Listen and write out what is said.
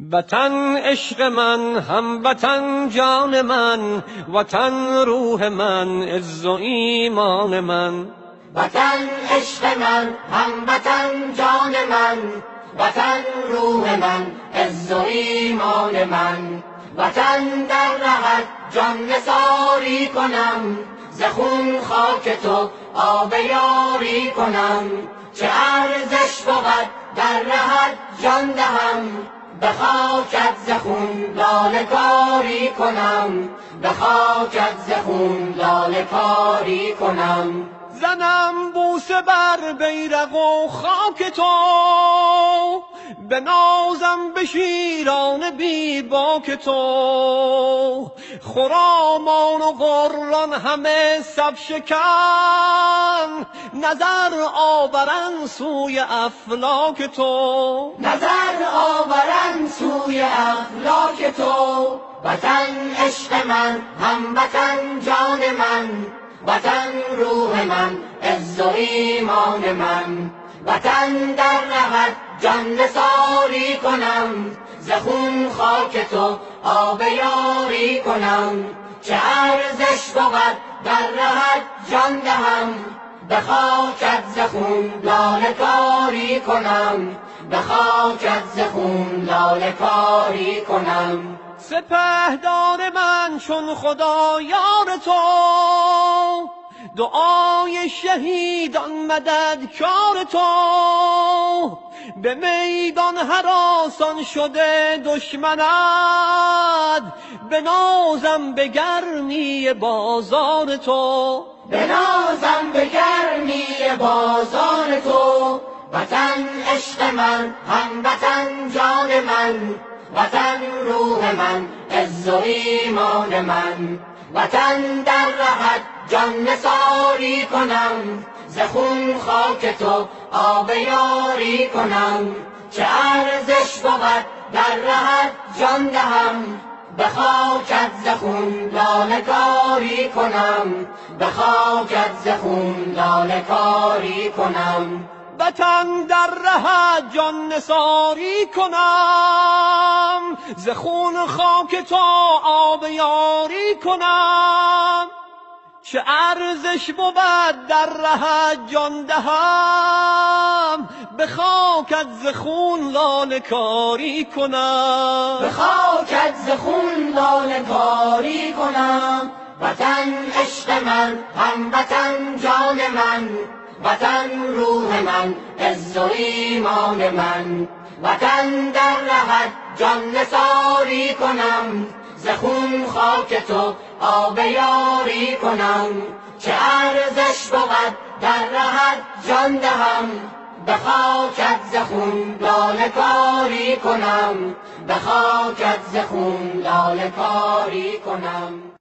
وطن عشق من، هموطن جان من، وطن روح من، عز و ایمان من. وطن عشق من، هموطن جان من، وطن روح من، عز و ایمان من. وطن در رهت جان نثاری کنم، ز خون خاک تو آب یاری کنم. چه ارزش بود در رهت جان دهم، به خاکت ز خون لاله کاری کنم، به خاکت ز خون لاله کاری کنم. زنم بوسه بر بیرق و خاک تو، بنازم به شیران بی باک تو. خرامان و غران همه صف شکن، نظر آورن سوی افلاک تو، نظر آورن سوی افلاک تو. وطن عشق من، هموطن جان من، وطن روح من، عز و ایمان من. وطن در رهت جان نثاری کنم، ز خون خاک تو آب یاری کنم. چه ارزش بود در رهت جان دهم، به خاکت ز خون لاله کاری کنم، به خاکت ز خون لاله کاری کنم. سپهدار من چون خدا یار تو، دعای شهیدان مددکار تو. به میدان هراسان شده دشمنت، بنازم به گرمی بازار تو، بنازم به گرمی بازار تو. وطن عشق من، هموطن جان من، وطن روح من، عز و ایمان من. وطن در رهت جان نثاری کنم، ز خون خاک تو آب یاری کنم. چه ارزش بود در رهت جان دهم، به خاکت ز خون لاله کاری کنم، به خاکت ز خون لاله کاری کنم. وطن در رهت جان نثاری کنم، ز خون خاک تو آب یاری کنم. چه ارزش بود در رهت جان دهم، به خاکت ز خون لاله کاری کنم، به خاکت ز خون لاله کاری کنم. وطن عشق من، هموطن جان من، وطن روح من، عز و ایمان من. وطن در رهت جان نثاری کنم، ز خون خاک تو آب یاری کنم. چه ارزش بود در رهت جان دهم، به خاکت ز خون لاله کاری کنم، به خاکت ز خون لاله کاری کنم.